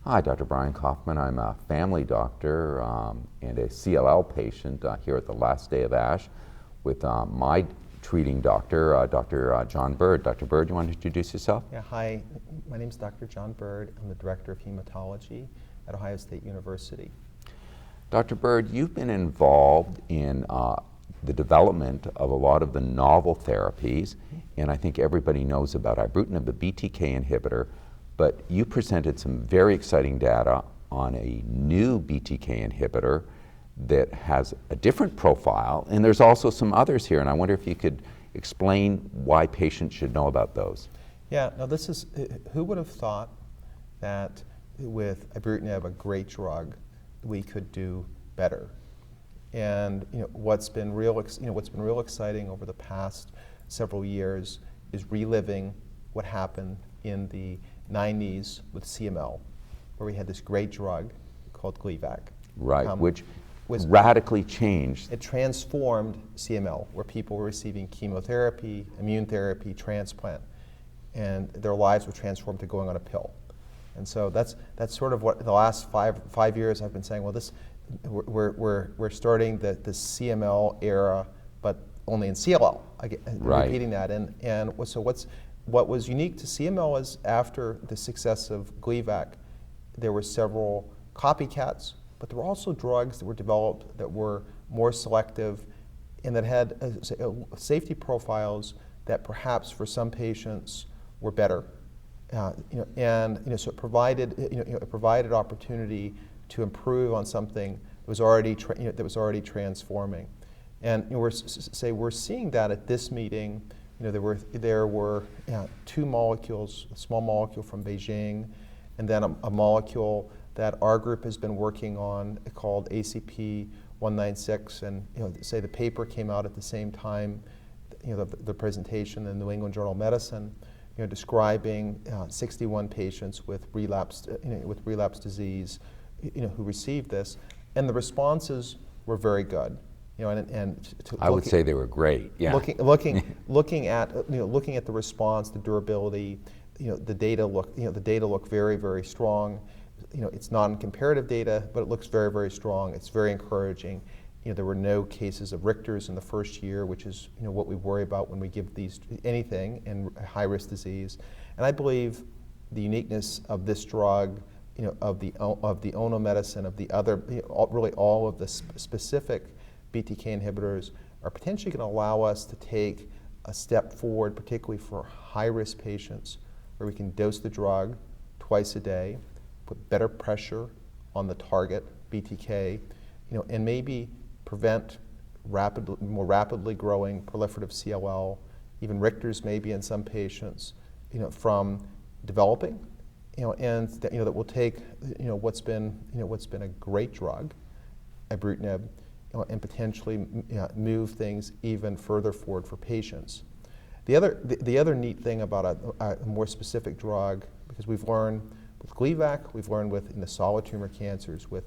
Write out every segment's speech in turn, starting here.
Hi, Dr. Brian Kaufman. I'm a family doctor and a CLL patient here at the last day of ASH with my treating doctor, Dr. John Byrd. Dr. Byrd, you want to introduce yourself? Yeah, hi. My name is Dr. John Byrd. I'm the Director of Hematology at Ohio State University. Dr. Byrd, you've been involved in the development of a lot of the novel therapies, and I think everybody knows about ibrutinib, the BTK inhibitor, but you presented some very exciting data on a new BTK inhibitor that has a different profile, and there's also some others here, and I wonder if you could explain why patients should know about those. Yeah, now this is, who would have thought that with ibrutinib, a great drug, we could do better? And what's been real exciting over the past several years is reliving what happened in the 90s with CML, where we had this great drug called Gleevec. Right, which was radically changed. It transformed CML, where people were receiving chemotherapy, immune therapy, transplant, and their lives were transformed to going on a pill. And so that's sort of what the last five years I've been saying. Well, we're starting the CML era, but only in CLL. Right. Repeating that, and so what was unique to CML is after the success of Gleevec, there were several copycats, but there were also drugs that were developed that were more selective and that had safety profiles that perhaps for some patients were better. So it provided opportunity to improve on something that was already transforming, and we're seeing that at this meeting. There were two molecules, a small molecule from Beijing, and then a molecule that our group has been working on called ACP-196, and the paper came out at the same time, the presentation in the New England Journal of Medicine, describing 61 patients with relapsed disease, who received this, and the responses were very good. I would say they were great. Yeah. Looking at the response, the durability, the data look very, very strong. It's non-comparative data, but it looks very, very strong. It's very encouraging. There were no cases of Richter's in the first year, which is what we worry about when we give these anything in high-risk disease. And I believe the uniqueness of this drug, of the Ono medicine, of the other, really all of the specific BTK inhibitors, are potentially going to allow us to take a step forward, particularly for high-risk patients, where we can dose the drug twice a day, put better pressure on the target BTK, and maybe prevent more rapidly growing proliferative CLL, even Richter's maybe in some patients, from developing, and that will take what's been a great drug, ibrutinib, and potentially move things even further forward for patients. The other neat thing about a more specific drug, because we've learned with Gleevec, we've learned in the solid tumor cancers with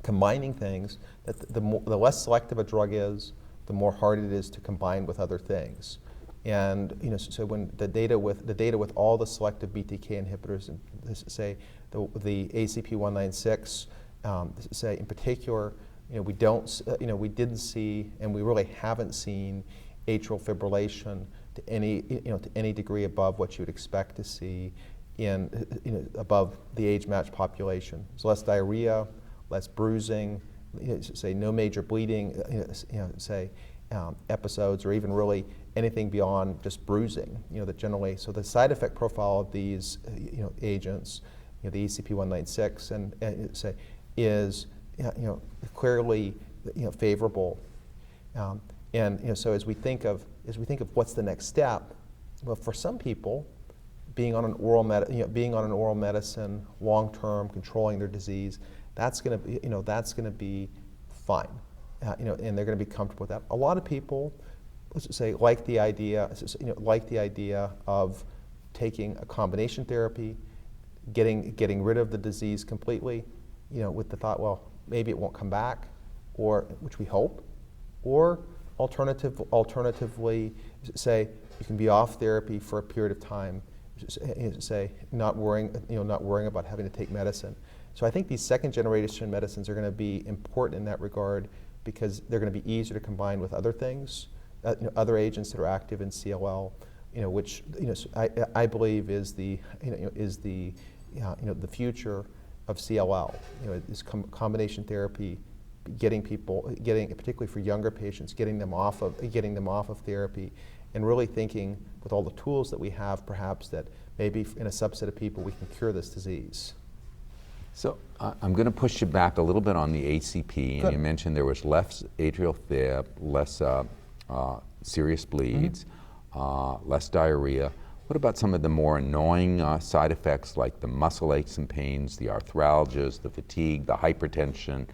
combining things, that the less selective a drug is, the more hard it is to combine with other things. And so when the data with all the selective BTK inhibitors, and say the ACP-196, say in particular, we didn't see, and we really haven't seen atrial fibrillation to any degree above what you would expect to see above the age-matched population. There's less diarrhea, less bruising, say no major bleeding, episodes, or even really anything beyond just bruising. That generally, so the side effect profile of these agents, the ACP-196, and say is clearly favorable. And so as we think of what's the next step, well, for some people, being on an oral medicine long-term, controlling their disease, that's going to be fine, and they're going to be comfortable with that. A lot of people, let's say, like the idea of taking a combination therapy, getting rid of the disease completely, with the thought, well, maybe it won't come back, or which we hope, or alternatively, say you can be off therapy for a period of time, say not worrying about having to take medicine. So I think these second generation medicines are going to be important in that regard because they're going to be easier to combine with other things, other agents that are active in CLL, which I believe is the the future of CLL. This combination therapy, getting particularly for younger patients, getting them off of therapy, and really thinking with all the tools that we have, perhaps that maybe in a subset of people we can cure this disease. So I'm going to push you back a little bit on the ACP, and you mentioned there was less atrial fib, less serious bleeds, less diarrhea. What about some of the more annoying side effects like the muscle aches and pains, the arthralgias, the fatigue, the hypertension?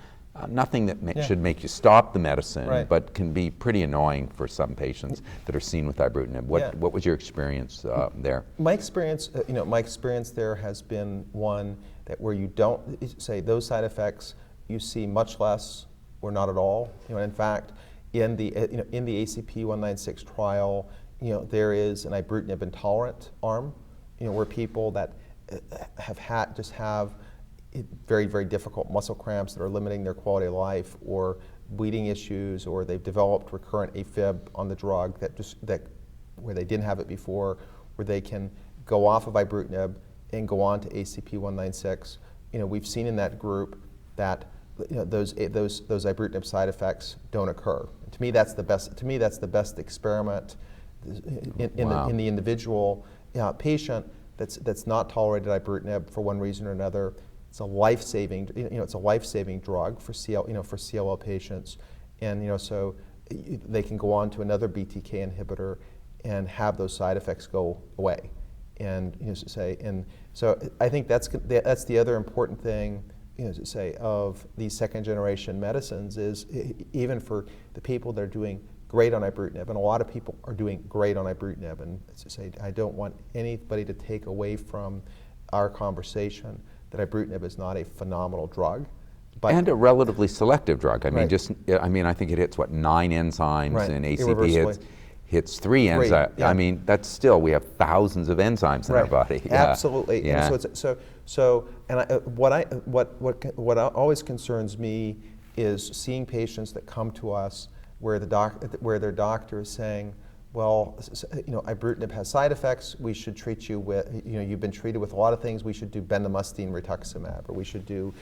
Nothing that should make you stop the medicine, but can be pretty annoying for some patients that are seen with ibrutinib. What was your experience there? My experience there has been one that where you don't say those side effects, you see much less or not at all. In fact, in the ACP 196 trial, there is an ibrutinib intolerant arm, where people that have very, very difficult muscle cramps that are limiting their quality of life, or bleeding issues, or they've developed recurrent AFib on the drug where they didn't have it before, where they can go off of ibrutinib and go on to ACP 196. We've seen in that group that those ibrutinib side effects don't occur. To me, that's the best experiment in the individual patient that's not tolerated ibrutinib for one reason or another. It's a life-saving, it's a life-saving drug for CLL patients, and so they can go on to another BTK inhibitor and have those side effects go away, and so I think that's the other important thing, of these second-generation medicines is even for the people that are doing great on ibrutinib, and a lot of people are doing great on ibrutinib, and I don't want anybody to take away from our conversation that ibrutinib is not a phenomenal drug, and a relatively selective drug. I mean, I think it hits 9 enzymes, and ACP hits 3 enzymes. I mean, that's still, we have thousands of enzymes in our body. Absolutely. What always concerns me is seeing patients that come to us where their doctor is saying, well, ibrutinib has side effects. We should treat you with, you've been treated with a lot of things. We should do bendamustine rituximab, or we should do,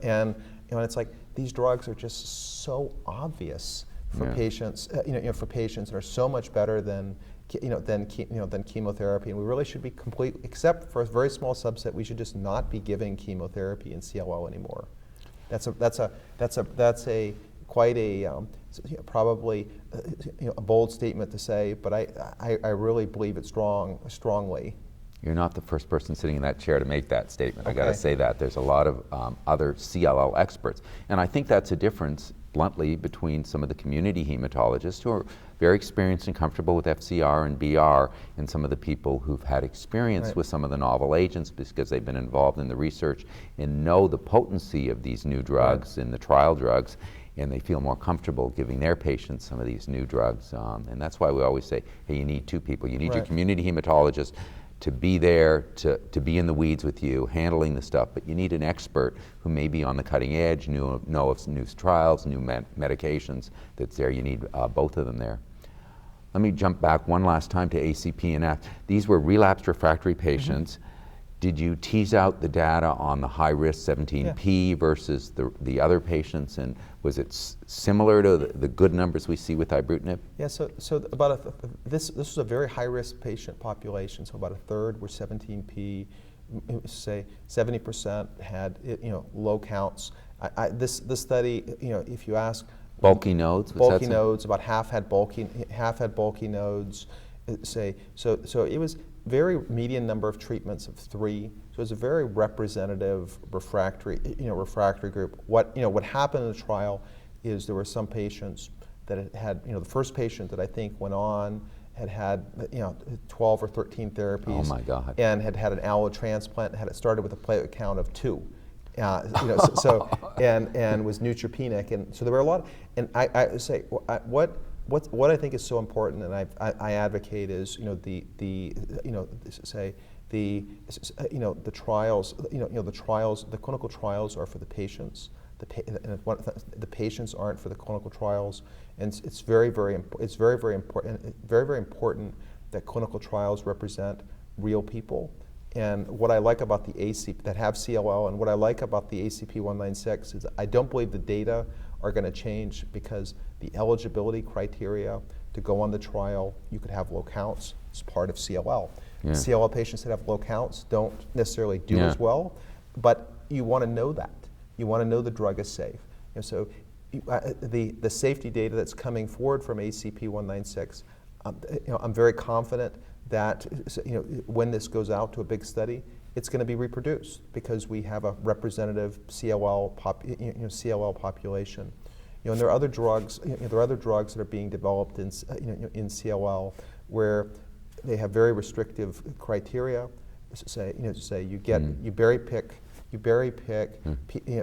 and it's like these drugs are just so obvious for patients, for patients, and are so much better than chemotherapy. And we really should be except for a very small subset, we should just not be giving chemotherapy in CLL anymore. That's quite a probably a bold statement to say, but I really believe it strongly. You're not the first person sitting in that chair to make that statement. I got to say that. There's a lot of other CLL experts, and I think that's a difference, bluntly, between some of the community hematologists who are very experienced and comfortable with FCR and BR, and some of the people who've had experience with some of the novel agents because they've been involved in the research and know the potency of these new drugs and the trial drugs, and they feel more comfortable giving their patients some of these new drugs. And that's why we always say, hey, you need 2 people. You need your community hematologist to be there, to be in the weeds with you, handling the stuff, but you need an expert who may be on the cutting edge, know of new trials, new medications that's there. You need both of them there. Let me jump back one last time to ACP and F. These were relapsed refractory patients. Did you tease out the data on the high-risk 17P versus the other patients, and was it similar to the good numbers we see with ibrutinib? Yeah, so about this was a very high-risk patient population, so about a third were 17P, say 70% had low counts. This study, if you ask bulky nodes, about half had bulky nodes. So it was very median number of treatments of 3. So it was a very representative refractory group. What happened in the trial is there were some patients that had the first patient that I think went on had 12 or 13 therapies. Oh my God. And had an allo transplant. Had it started with a platelet count of 2. And was neutropenic, and so there were a lot. And I say what I think is so important, and I advocate is the trials, the clinical trials are for the patients. The patients aren't for the clinical trials, and it's very, very important that clinical trials represent real people. And what I like about the ACP that have CLL, and what I like about the ACP-196 is I don't believe the data are going to change, because the eligibility criteria to go on the trial, you could have low counts as part of CLL. Yeah. CLL patients that have low counts don't necessarily do as well, but you want to know that. You want to know the drug is safe. So the safety data that's coming forward from ACP-196, I'm very confident that when this goes out to a big study, it's going to be reproduced, because we have a representative CLL population. And there are other drugs. There are other drugs that are being developed in CLL where they have very restrictive criteria. Say you berry pick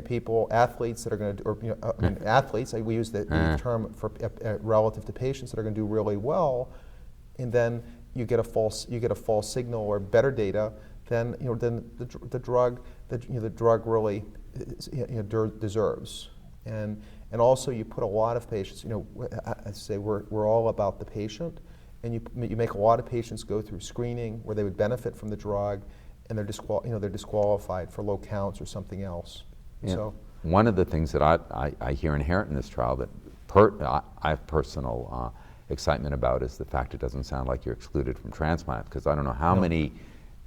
people, athletes that are going to, athletes. We use the term for relative to patients that are going to do really well, and then you get a false signal or better data than the drug really deserves. And also you put a lot of patients. I say we're all about the patient, and you make a lot of patients go through screening where they would benefit from the drug, and they're disqualified for low counts or something else. Yeah. So one of the things that I hear inherent in this trial that I have personal excitement about is the fact it doesn't sound like you're excluded from transplant, because I don't know how many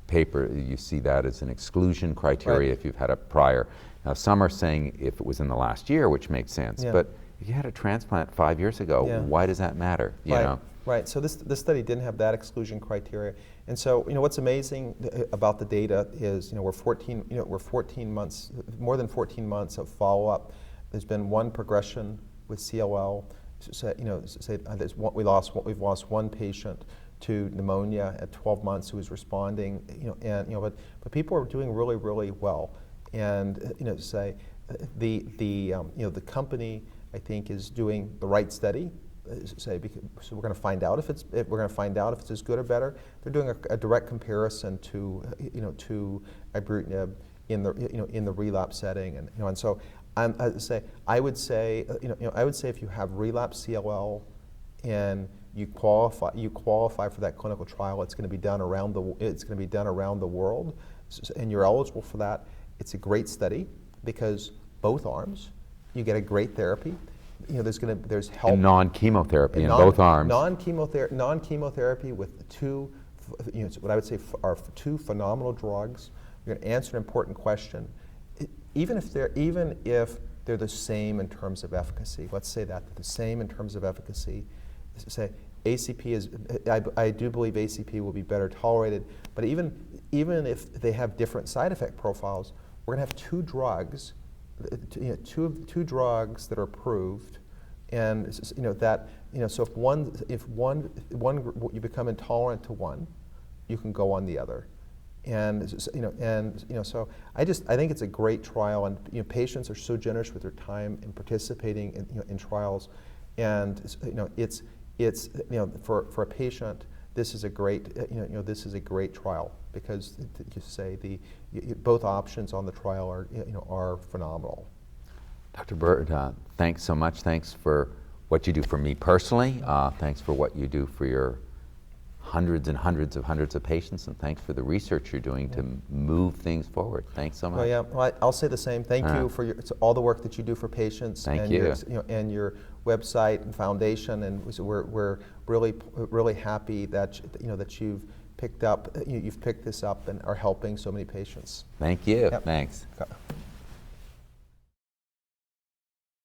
paper you see that as an exclusion criteria if you've had a prior. Now some are saying if it was in the last year, which makes sense, but if you had a transplant 5 years ago, why does that matter? You know? Right. So this study didn't have that exclusion criteria, and so what's amazing about the data is we're 14 months, more than 14 months of follow-up. There's been one progression with CLL. We've lost one patient to pneumonia at 12 months who was responding. But people are doing really, really well, and the company, I think, is doing the right study. So we're going to find out if it's as good or better. They're doing a direct comparison to ibrutinib in the relapse setting, and so I would say if you have relapse CLL and you qualify for that clinical trial, it's going to be done around the world, and you're eligible for that. It's a great study because both arms, you get a great therapy. There's help. And non-chemotherapy in both arms. Non-chemotherapy with two, what I would say are two phenomenal drugs. You're going to answer an important question. Even if they're the same in terms of efficacy, let's say that they're the same in terms of efficacy. Say ACP is. I do believe ACP will be better tolerated. But even if they have different side effect profiles, we're going to have two drugs. Two drugs that are approved, and so if you become intolerant to one, you can go on the other, and so I think it's a great trial, and patients are so generous with their time in participating in trials, and it's for a patient, this is a great trial, because both options on the trial are phenomenal. Dr. Byrd, thanks so much. Thanks for what you do for me personally. Thanks for what you do for your hundreds and hundreds of patients, and thanks for the research you're doing to move things forward. Thanks so much. Well, I'll say the same. Thank you for all the work that you do for patients. Thank you. And your website and foundation, and we're really happy that you've picked this up and are helping so many patients. Thank you. Yep. Thanks. Okay.